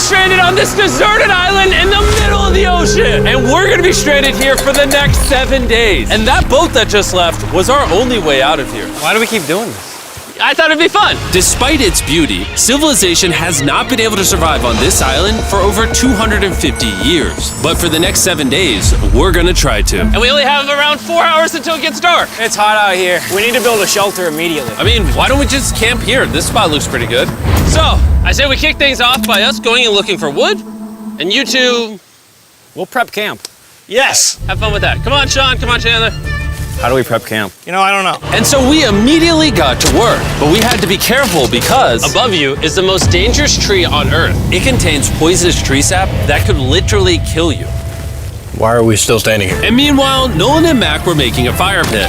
stranded on this deserted island in the middle of the ocean. And we're gonna be stranded here for the next 7 days. And that boat that just left was our only way out of here. Why do we keep doing this? I thought it'd be fun. Despite its beauty, civilization has not been able to survive on this island for over 250 years. But for the next 7 days, we're gonna try to. And we only have around 4 hours until it gets dark. It's hot out here. We need to build a shelter immediately. I mean, why don't we just camp here? This spot looks pretty good. So, I say we kick things off by us going and looking for wood, and you two We'll prep camp. Yes. Have fun with that. Come on, Sean. Come on, Chandler. How do we prep camp? You know, I don't know. And so we immediately got to work, but we had to be careful because Above you is the most dangerous tree on Earth. it contains poisonous tree sap that could literally kill you. Why are we still standing here? And meanwhile, Nolan and Mac were making a fire pit.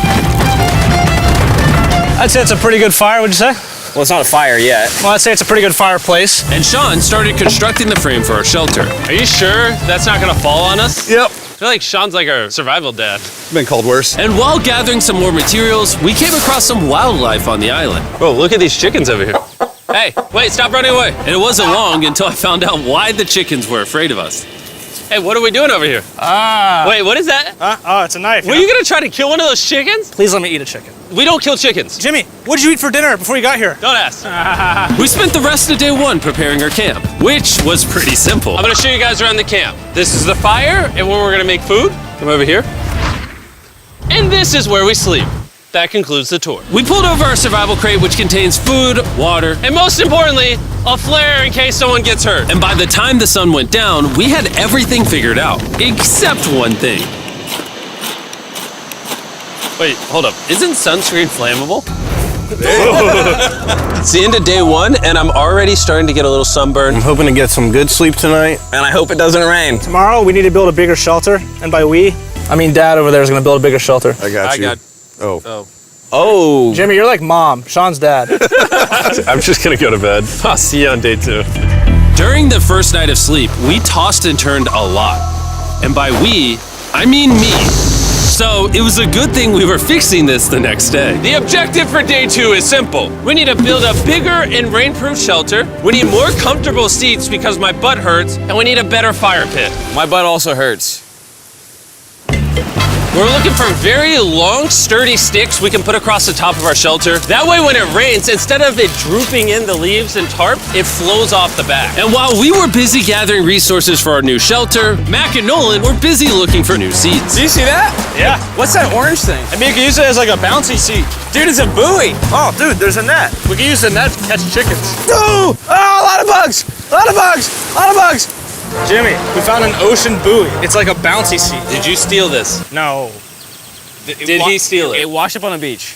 I'd say it's a pretty good fire, would you say? Well, it's not a fire yet. Well, I'd say it's a pretty good fireplace. And Sean started constructing the frame for our shelter. Are you sure that's not gonna fall on us? Yep. I feel like Sean's like our survival dad. Been called worse. And while gathering some more materials, we came across some wildlife on the island. Whoa, look at these chickens over here. Hey, wait, stop running away. And it wasn't long until I found out why the chickens were afraid of us. Hey, what are we doing over here? Wait, what is that? Oh, it's a knife. Were you gonna try to kill one of those chickens? Please let me eat a chicken. We don't kill chickens. Jimmy, what did you eat for dinner before you got here? Don't ask. We spent the rest of day one preparing our camp, which was pretty simple. I'm gonna show you guys around the camp. This is the fire and where we're gonna make food. Come over here. And this is where we sleep. That concludes the tour. We pulled over our survival crate, which contains food, water, And most importantly, a flare in case someone gets hurt. and by the time the sun went down, we had everything figured out, except one thing. Wait, hold up. Isn't sunscreen flammable? It's the end of day one, and I'm already starting to get a little sunburn. I'm hoping to get some good sleep tonight. And I hope it doesn't rain. Tomorrow, we need to build a bigger shelter. And by we, I mean Dad over there is going to build a bigger shelter. I got you. Oh. Oh. Jimmy, you're like Mom. Sean's dad. I'm just gonna go to bed. I'll see you on day 2. During the first night of sleep, we tossed and turned a lot. And by we, I mean me. So it was a good thing we were fixing this the next day. The objective for day 2 is simple. We need to build a bigger and rainproof shelter. We need more comfortable seats because my butt hurts, and we need a better fire pit. My butt also hurts. We're looking for very long, sturdy sticks we can put across the top of our shelter. That way when it rains, instead of it drooping in the leaves and tarp, it flows off the back. And while we were busy gathering resources for our new shelter, Mac and Nolan were busy looking for new seats. Do you see that? Yeah. What's that orange thing? I mean, you can use it as like a bouncy seat. Dude, it's a buoy. Oh, dude, there's a net. We can use the net to catch chickens. Oh, a lot of bugs. A lot of bugs. A lot of bugs. Jimmy, we found an ocean buoy. It's like a bouncy seat. Did you steal this? No. Did he steal it? It washed up on the beach.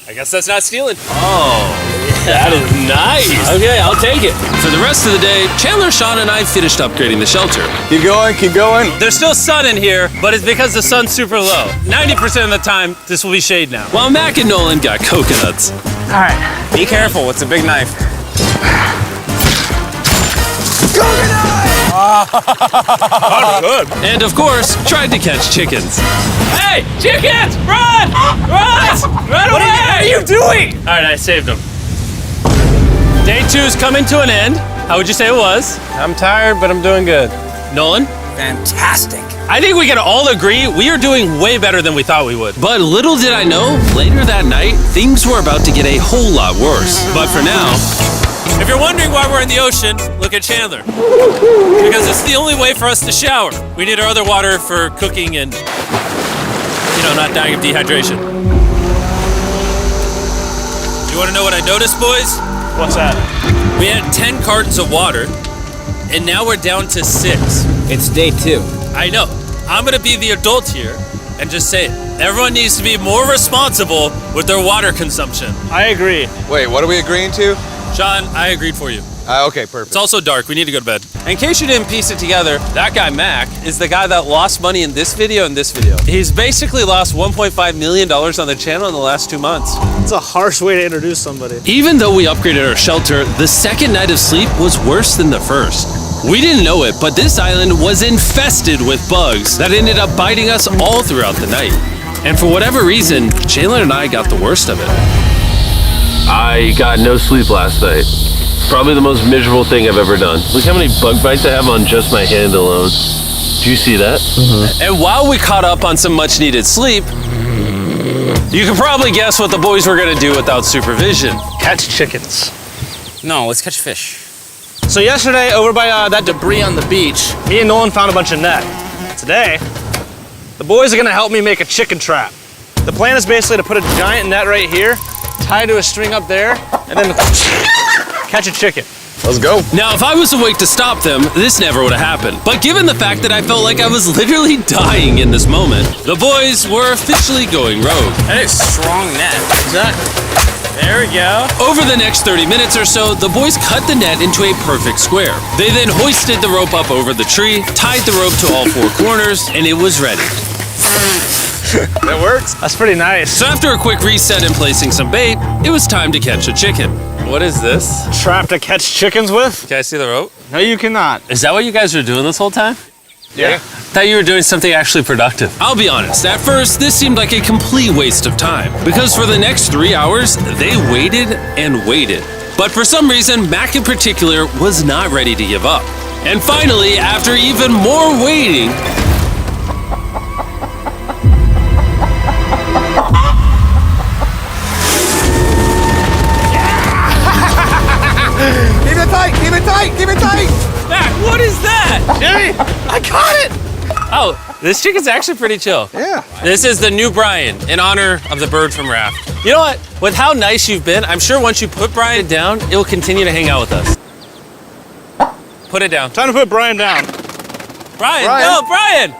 I guess that's not stealing. Oh, that is nice. Okay, I'll take it. For the rest of the day, Chandler, Sean, and I finished upgrading the shelter. Keep going, keep going. There's still sun in here, but it's because the sun's super low. 90% of the time, this will be shade now. While Mac and Nolan got coconuts. All right. Be careful. It's a big knife. And of course, tried to catch chickens. Hey, chickens, run! Run! Run away! What are you doing? All right, I saved them. Day 2's coming to an end. How would you say it was? I'm tired, but I'm doing good. Nolan? Fantastic. I think we can all agree we are doing way better than we thought we would. But little did I know, later that night, things were about to get a whole lot worse. But for now, If you're wondering why we're in the ocean, look at Chandler. Because it's the only way for us to shower. We need our other water for cooking and, not dying of dehydration. You want to know what I noticed, boys? What's that? We had 10 cartons of water, and now we're down to 6. It's day 2. I know. I'm gonna be the adult here and just say it. Everyone needs to be more responsible with their water consumption. I agree. Wait, what are we agreeing to? Sean, I agreed for you. Okay, perfect. It's also dark. We need to go to bed. In case you didn't piece it together, that guy Mac is the guy that lost money in this video and this video. He's basically lost $1.5 million on the channel in the last 2 months. It's a harsh way to introduce somebody. even though we upgraded our shelter, the second night of sleep was worse than the first. We didn't know it, but this island was infested with bugs that ended up biting us all throughout the night. And for whatever reason, Chandler and I got the worst of it. I got no sleep last night. Probably the most miserable thing I've ever done. Look how many bug bites I have on just my hand alone. Do you see that? And while we caught up on some much needed sleep, you can probably guess what the boys were gonna do without supervision. Catch chickens. No, let's catch fish. So yesterday, over by that debris on the beach, me and Nolan found a bunch of net. Today, the boys are gonna help me make a chicken trap. The plan is basically to put a giant net right here, tie to a string up there, and then catch a chicken. Let's go. Now, if I was awake to stop them, this never would have happened. But given the fact that I felt like I was literally dying in this moment, the boys were officially going rogue. That is strong net. Exactly. There we go. Over the next 30 minutes or so, the boys cut the net into a perfect square. They then hoisted the rope up over the tree, tied the rope to all four corners, and it was ready. That works. That's pretty nice. So after a quick reset and placing some bait, it was time to catch a chicken. What is this? Trap to catch chickens with? Can I see the rope? No, you cannot. Is that what you guys were doing this whole time? Yeah. I thought you were doing something actually productive. I'll be honest, at first, this seemed like a complete waste of time. Because for the next 3 hours, they waited and waited. But for some reason, Mac in particular was not ready to give up. And finally, after even more waiting, Keep it tight, keep it tight, keep it tight. Mac, what is that? Jimmy, I caught it! Oh, this chicken's actually pretty chill. Yeah. This is the new Brian in honor of the bird from Raft. You know what? With how nice you've been, I'm sure once you put Brian down, it will continue to hang out with us. Put it down. Time to put Brian down. Brian, Brian. no, Brian!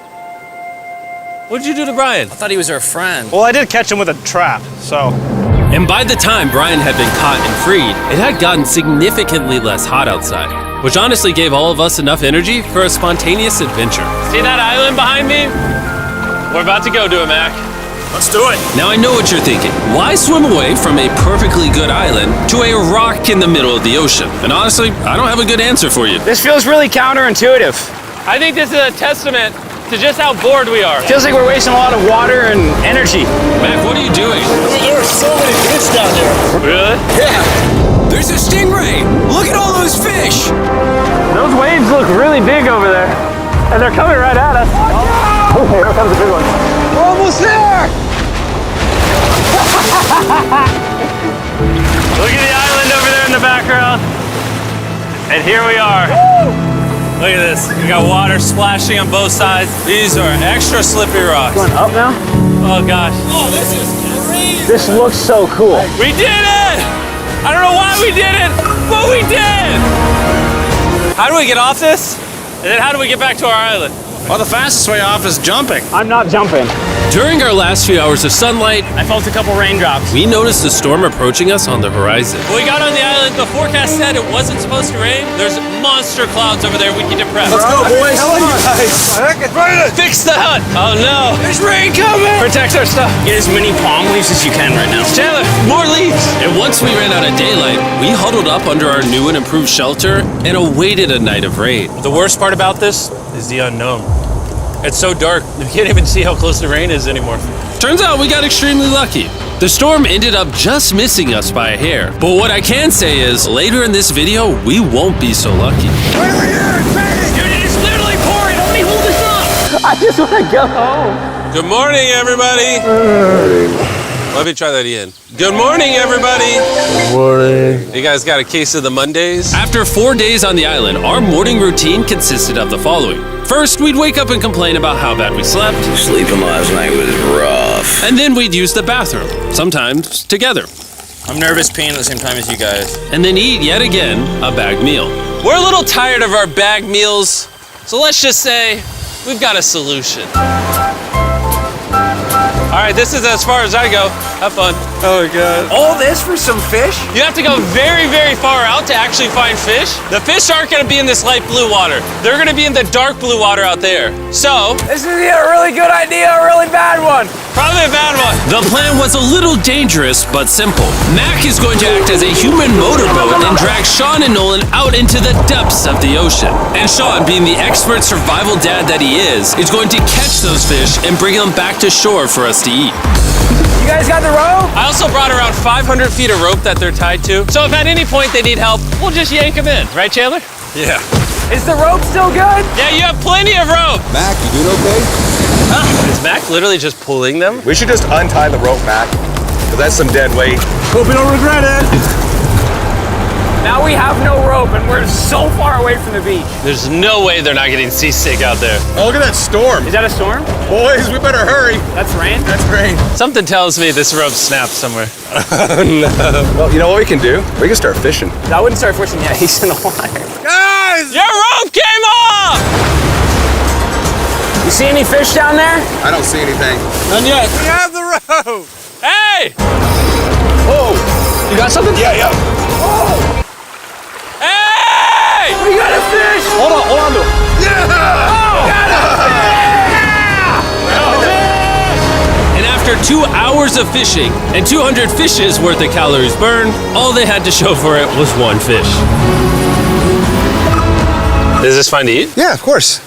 What'd you do to Brian? I thought he was our friend. Well, I did catch him with a trap, so. and by the time Brian had been caught and freed, it had gotten significantly less hot outside, which honestly gave all of us enough energy for a spontaneous adventure. See that island behind me? We're about to go to it, Mac. Let's do it. Now I know what you're thinking. Why swim away from a perfectly good island to a rock in the middle of the ocean? And honestly, I don't have a good answer for you. This feels really counterintuitive. I think this is a testament to just how bored we are. Feels like we're wasting a lot of water and energy. Mac, what are you doing? There are so many fish down there. Really? Yeah. There's a stingray. Look at all those fish. Those waves look really big over there. And they're coming right at us. Oh, here comes a big one. We're almost there. Look at the island over there in the background. And here we are. Look at this. We got water splashing on both sides. These are extra slippery rocks. Going up now? Oh gosh. Oh, this is crazy. This looks so cool. We did it! I don't know why we did it, but we did! How do we get off this? And then how do we get back to our island? Well, the fastest way off is jumping. I'm not jumping. During our last few hours of sunlight, I felt a couple raindrops. we noticed a storm approaching us on the horizon. When we got on the island, the forecast said it wasn't supposed to rain. There's monster clouds over there we can depress. Let's go, boys. Fix the hut! Oh no! There's rain coming. Protect our stuff. Get as many palm leaves as you can right now. Chandler, more leaves! And once we ran out of daylight, we huddled up under our new and improved shelter and awaited a night of rain. The worst part about this is the unknown. It's so dark, you can't even see how close the rain is anymore. Turns out we got extremely lucky. The storm ended up just missing us by a hair. But what I can say is, later in this video, we won't be so lucky. Dude, it is literally pouring! Help me hold this up! I just want to go home. Good morning, everybody! Let me try that again. Good morning, everybody! Good morning. You guys got a case of the Mondays? After 4 days on the island, our morning routine consisted of the following. First, we'd wake up and complain about how bad we slept. Sleeping last night was rough. And then we'd use the bathroom, sometimes together. I'm nervous peeing at the same time as you guys. And then eat yet again a bagged meal. We're a little tired of our bag meals, so let's just say we've got a solution. All right, this is as far as I go. Have fun. Oh, God. All this for some fish? You have to go very, very far out to actually find fish. The fish aren't gonna be in this light blue water. They're gonna be in the dark blue water out there. So, This is either a really good idea or a really bad one. probably a bad one. The plan was a little dangerous, but simple. Mac is going to act as a human motorboat and drag Sean and Nolan out into the depths of the ocean. And Sean, being the expert survival dad that he is going to catch those fish and bring them back to shore for us to eat. You guys got the rope? I also brought around 500 feet of rope that they're tied to. So if at any point they need help, we'll just yank them in. Right, Chandler? Yeah. Is the rope still good? Yeah, you have plenty of rope. Mac, you doing okay? Is Mac literally just pulling them? We should just untie the rope, Mac. Because that's some dead weight. Hope you don't regret it. Now we have no rope and we're so far away from the beach. There's no way they're not getting seasick out there. Oh, look at that storm. Is that a storm? Boys, we better hurry. That's rain? That's rain. Something tells me this rope snapped somewhere. Well, you know what we can do? We can start fishing. I wouldn't start fishing yet. He's in the water. Guys! Your rope came off! You see any fish down there? I don't see anything. None yet. We have the rope. Hey! Whoa! You got something? Yeah. Hey! We got a fish! Hold on to it. And after 2 hours of fishing and 200 fishes worth of calories burned, all they had to show for it was one fish. Is this fine to eat? Yeah, of course.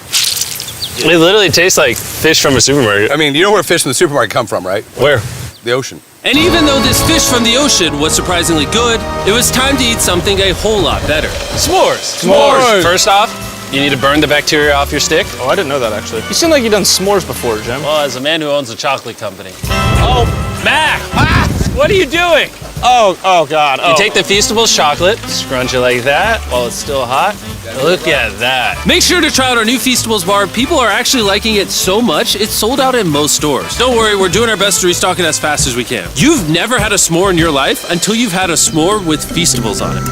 It literally tastes like fish from a supermarket. I mean, you know where fish from the supermarket come from, right? Where? The ocean. And even though this fish from the ocean was surprisingly good, it was time to eat something a whole lot better. S'mores. S'mores. First off, you need to burn the bacteria off your stick. Oh, I didn't know that actually. You seem like you've done s'mores before, Jim. Well, as a man who owns a chocolate company. Oh, Mac! What are you doing? Oh God. You take the Feastables chocolate, scrunch it like that while it's still hot. Look at that. Make sure to try out our new Feastables bar. People are actually liking it so much, it's sold out in most stores. Don't worry, we're doing our best to restock it as fast as we can. You've never had a s'more in your life until you've had a s'more with Feastables on it.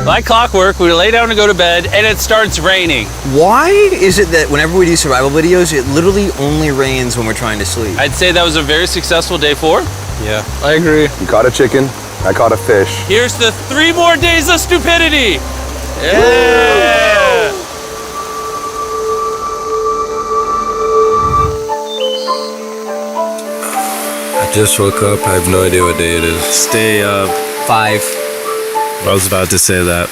Like clockwork, we lay down to go to bed and it starts raining. Why is it that whenever we do survival videos, it literally only rains when we're trying to sleep? I'd say that was a very successful day 4. Yeah. I agree. You caught a chicken. I caught a fish. Here's the 3 more days of stupidity. Yeah. I just woke up. I have no idea what day it is. Stay up. 5. I was about to say that.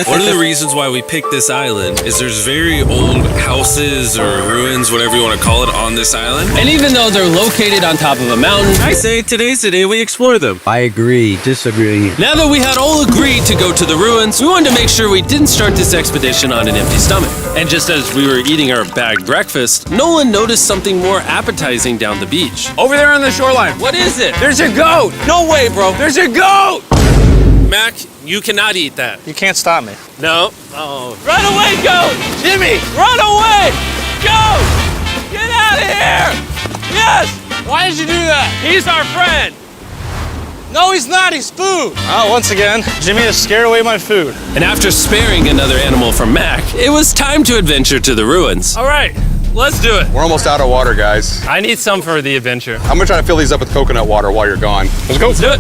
One of the reasons why we picked this island is there's very old houses or ruins, whatever you want to call it, on this island. And even though they're located on top of a mountain, I say today's the day we explore them. I agree. Disagree. Now that we had all agreed to go to the ruins, we wanted to make sure we didn't start this expedition on an empty stomach. And just as we were eating our bagged breakfast, Nolan noticed something more appetizing down the beach. Over there on the shoreline. What is it? There's a goat. No way, bro. There's a goat. Mac, you cannot eat that. You can't stop me. No. Oh. Run away, goat! Jimmy! Run away! Goat! Get out of here! Yes! Why did you do that? He's our friend. No, he's not. He's food. Oh, once again, Jimmy has scared away my food. And after sparing another animal from Mac, it was time to adventure to the ruins. All right, let's do it. We're almost out of water, guys. I need some for the adventure. I'm gonna try to fill these up with coconut water while you're gone. Let's go. Let's do it.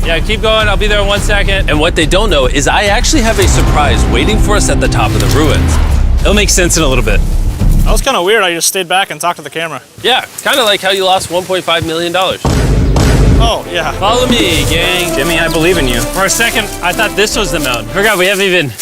Yeah, keep going. I'll be there in 1 second. And what they don't know is I actually have a surprise waiting for us at the top of the ruins. It'll make sense in a little bit. That was kind of weird. I just stayed back and talked to the camera. Yeah, kind of like how you lost $1.5 million. Oh, yeah. Follow me, gang. Jimmy, I believe in you. For a second, I thought this was the mountain. Forgot we haven't even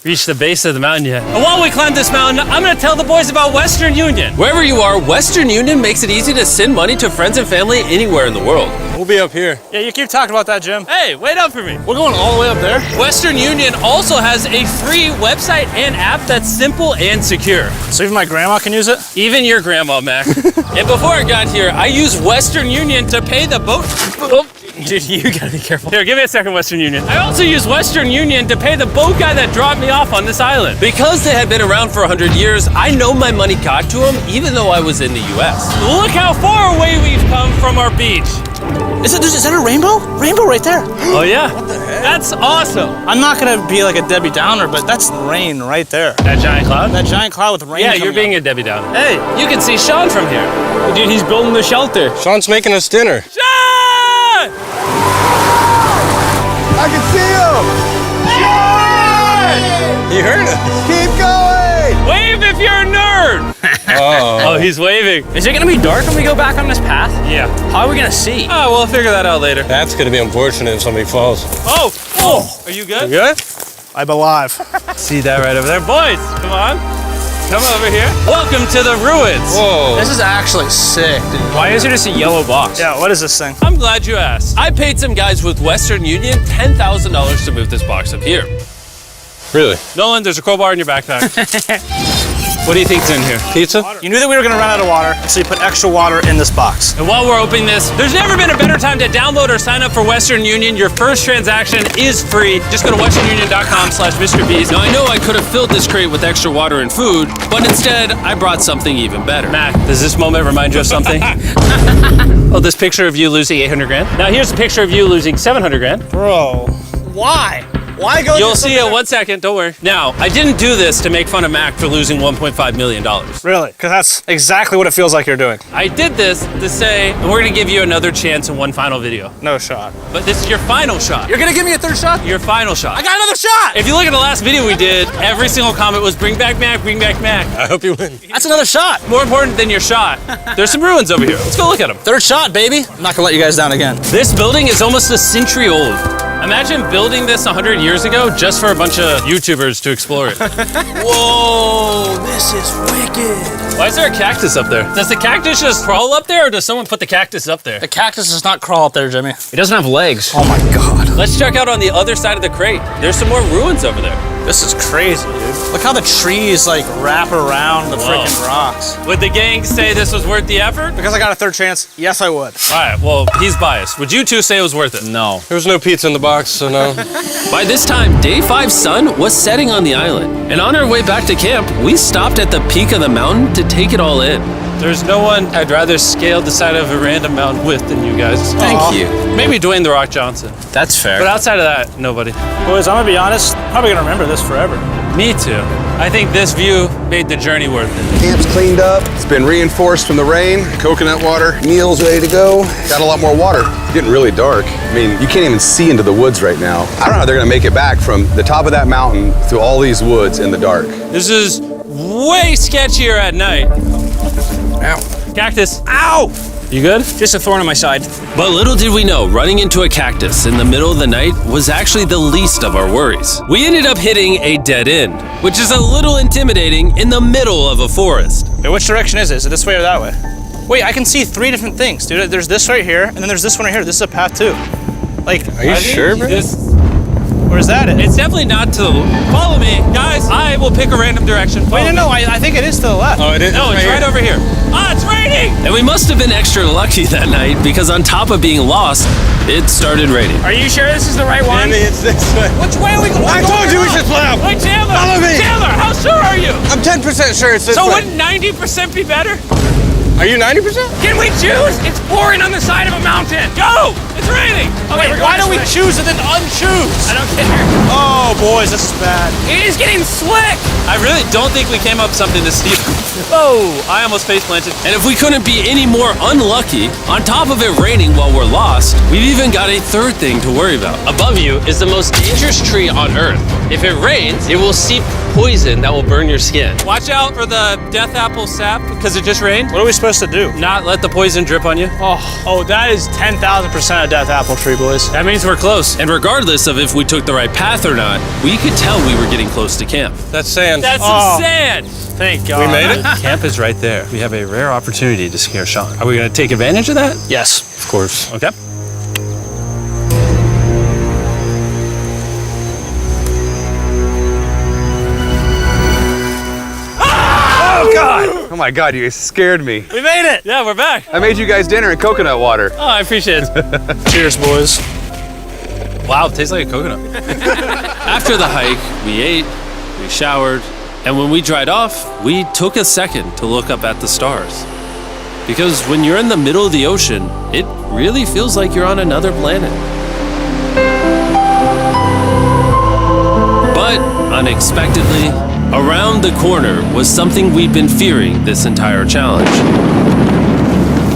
reached the base of the mountain yet. And while we climb this mountain, I'm gonna tell the boys about Western Union. Wherever you are, Western Union makes it easy to send money to friends and family anywhere in the world. We'll be up here. Yeah, you keep talking about that, Jim. Hey, wait up for me. We're going all the way up there. Western Union also has a free website and app that's simple and secure. So even my grandma can use it? Even your grandma, Mac. And before I got here, I used Western Union to pay the boat. Oh, dude, you gotta be careful. Here, give me a second, Western Union. I also used Western Union to pay the boat guy that dropped me off on this island. Because they had been around for 100 years, I know my money got to them even though I was in the US. Look how far away we've come from our beach. Is that a rainbow? Rainbow right there. Oh yeah? What the heck? That's awesome. I'm not gonna be like a Debbie Downer, but that's rain right there. That giant cloud? That giant cloud with rain. Yeah, you're being a Debbie Downer. Hey, you can see Sean from here. Dude, he's building the shelter. Sean's making us dinner. Sean! I can see him! You heard it. Keep going! Wave if you're a nerd! Oh, he's waving. Is it gonna be dark when we go back on this path? Yeah. How are we gonna see? Oh, we'll figure that out later. That's gonna be unfortunate if somebody falls. Oh! Oh! Are you good? Good? I'm alive. See that right over there? Boys, come on. Come over here. Welcome to the ruins. Whoa. This is actually sick, dude. Why is it just a yellow box? Yeah, what is this thing? I'm glad you asked. I paid some guys with Western Union $10,000 to move this box up here. Really? Nolan, there's a crowbar in your backpack. What do you think's in here? Pizza? You knew that we were gonna run out of water, so you put extra water in this box. And while we're opening this, there's never been a better time to download or sign up for Western Union. Your first transaction is free. Just go to westernunion.com/MrBeast. Now, I know I could have filled this crate with extra water and food, but instead, I brought something even better. Matt, does this moment remind you of something? Oh, this picture of you losing 800 grand? Now here's a picture of you losing 700 grand. Bro, why? Why go? You'll see it in 1 second, don't worry. Now, I didn't do this to make fun of Mac for losing $1.5 million. Really? Because that's exactly what it feels like you're doing. I did this to say, and we're gonna give you another chance in one final video. No shot. But this is your final shot. You're gonna give me a third shot? Your final shot. I got another shot! If you look at the last video we did, every single comment was bring back Mac, bring back Mac. I hope you win. That's another shot. More important than your shot, there's some ruins over here. Let's go look at them. Third shot, baby. I'm not gonna let you guys down again. This building is almost a century old. Imagine building this 100 years ago just for a bunch of YouTubers to explore it. Whoa, this is wicked. Why is there a cactus up there? Does the cactus just crawl up there or does someone put the cactus up there? The cactus does not crawl up there, Jimmy. It doesn't have legs. Oh my God. Let's check out on the other side of the crate. There's some more ruins over there. This is crazy, dude. Look how the trees like wrap around the freaking rocks. Would the gang say this was worth the effort? Because I got a third chance, yes I would. All right, well, he's biased. Would you two say it was worth it? No. There was no pizza in the box, so no. By this time, Day 5's sun was setting on the island, and on our way back to camp, we stopped at the peak of the mountain to take it all in. There's no one I'd rather scale the side of a random mountain with than you guys. Thank you. Maybe Dwayne The Rock Johnson. That's fair. But outside of that, nobody. Boys, I'm gonna be honest, probably gonna remember this forever. Me too. I think this view made the journey worth it. Camp's cleaned up. It's been reinforced from the rain. Coconut water. Meal's ready to go. Got a lot more water. It's getting really dark. I mean, you can't even see into the woods right now. I don't know how they're gonna make it back from the top of that mountain through all these woods in the dark. This is way sketchier at night. Ow. Cactus. Ow! You good? Just a thorn on my side. But little did we know, running into a cactus in the middle of the night was actually the least of our worries. We ended up hitting a dead end, which is a little intimidating in the middle of a forest. Wait, which direction is it? Is it this way or that way? Wait, I can see three different things, dude. There's this right here, and then there's this one right here. This is a path too. Like, Are you sure, bro? where's that at? It's definitely not to the... Follow me. Guys, I will pick a random direction. Wait, no, I think it is to the left. Oh, it is? No, it's right over here. Ah, it's raining! And we must have been extra lucky that night because on top of being lost, it started raining. Are you sure this is the right one? It's this way. Which way are we going? I told you we should play out. Wait, Chandler! Follow me. Chandler, how sure are you? I'm 10% sure it's this So way. wouldn't 90% be better? Are you 90%? Can we choose? It's pouring on the side of a mountain. Go! It's raining! Okay, Wait, why don't we choose and then unchoose? I don't care. Oh, boys, this is bad. It is getting slick. I really don't think we came up with something to steal. Oh, I almost face planted. And if we couldn't be any more unlucky, on top of it raining while we're lost, we've even got a third thing to worry about. Above you is the most dangerous tree on Earth. If it rains, it will seep poison that will burn your skin. Watch out for the death apple sap because it just rained. What are we supposed to do? Not let the poison drip on you. Oh, that is 10,000% a death apple tree, boys. That means we're close. And regardless of if we took the right path or not, we could tell we were getting close to camp. That's sand. That's Oh. some sand. Thank God. We made it? Camp is right there. We have a rare opportunity to scare Sean. Are we going to take advantage of that? Yes. Of course. Okay. Oh, God. Oh my God, you guys scared me. We made it. Yeah, we're back. I made you guys dinner in coconut water. Oh, I appreciate it. Cheers, boys. Wow, it tastes like a coconut. After the hike, we ate, we showered, and when we dried off, we took a second to look up at the stars. Because when you're in the middle of the ocean, it really feels like you're on another planet. But unexpectedly, around the corner was something we'd been fearing this entire challenge.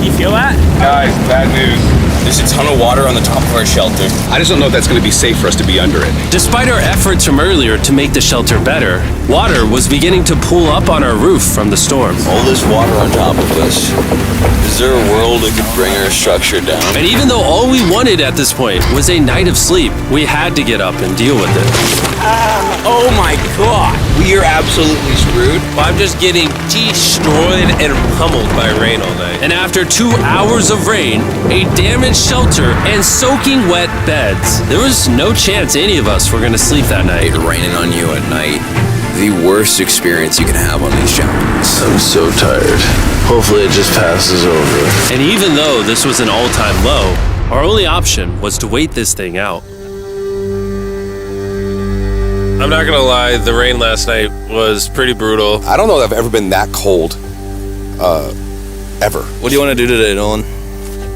You feel that? Guys, bad news. There's a ton of water on the top of our shelter. I just don't know if that's going to be safe for us to be under it. Despite our efforts from earlier to make the shelter better, Water was beginning to pool up on our roof from the storm. All this water on top of us. Is there a world that could bring our structure down? And even though all we wanted at this point was a night of sleep, we had to get up and deal with it. Oh my god. We are absolutely screwed. I'm just getting destroyed and pummeled by rain all night. And after 2 hours of rain, a damaged shelter, and soaking wet beds, there was no chance any of us were going to sleep that night. It raining on you at night. The worst experience you can have on these challenges. I'm so tired. Hopefully it just passes over. And even though this was an all-time low, our only option was to wait this thing out. I'm not gonna lie, the rain last night was pretty brutal. I don't know that I've ever been that cold, ever. What do you want to do today, Nolan?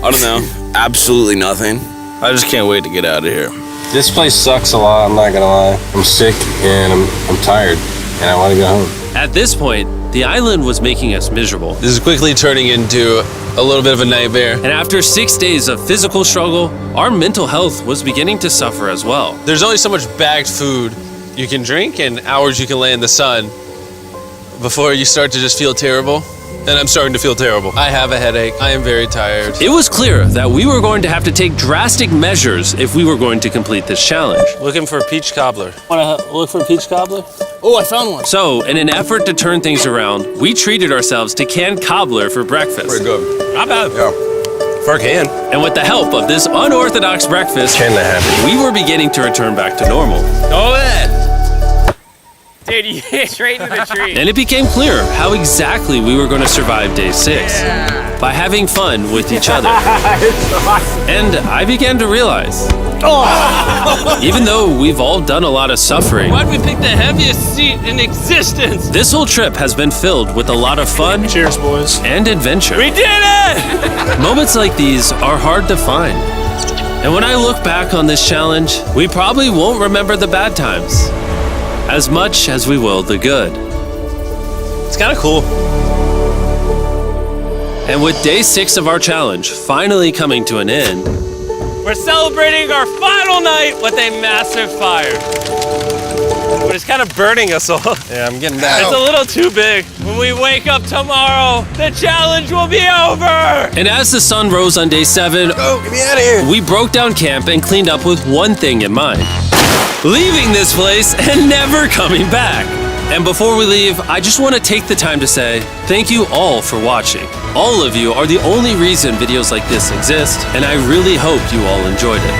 I don't know. Absolutely nothing. I just can't wait to get out of here. This place sucks a lot, I'm not gonna lie. I'm sick and I'm tired and I wanna go home. At this point, the island was making us miserable. This is quickly turning into a little bit of a nightmare. And after 6 days of physical struggle, our mental health was beginning to suffer as well. There's only so much bagged food you can drink and hours you can lay in the sun before you start to just feel terrible. And I'm starting to feel terrible. I have a headache. I am very tired. It was clear that we were going to have to take drastic measures if we were going to complete this challenge. Looking for a peach cobbler. Want to look for a peach cobbler? Oh, I found one. So, in an effort to turn things around, we treated ourselves to canned cobbler for breakfast. Pretty good. Not bad. Yeah. For a can. And with the help of this unorthodox breakfast, Can that happen? we were beginning to return back to normal. Go ahead. Dude, you hit straight into the tree. And it became clear how exactly we were going to survive day 6. By having fun with each other. And I began to realize, even though we've all done a lot of suffering, Why'd we pick the heaviest seat in existence? this whole trip has been filled with a lot of fun Cheers, boys. and adventure. We did it! Moments like these are hard to find. And when I look back on this challenge, we probably won't remember the bad times as much as we will the good. It's kind of cool. And with day 6 of our challenge finally coming to an end, We're celebrating our final night with a massive fire. But it's kind of burning us all. Yeah, I'm getting that. It's a little too big. When we wake up tomorrow, the challenge will be over! and as the sun rose on day 7, Oh, get me out of here. we broke down camp and cleaned up with one thing in mind: leaving this place and never coming back. And before we leave, I just want to take the time to say thank you all for watching. All of you are the only reason videos like this exist, and I really hope you all enjoyed it.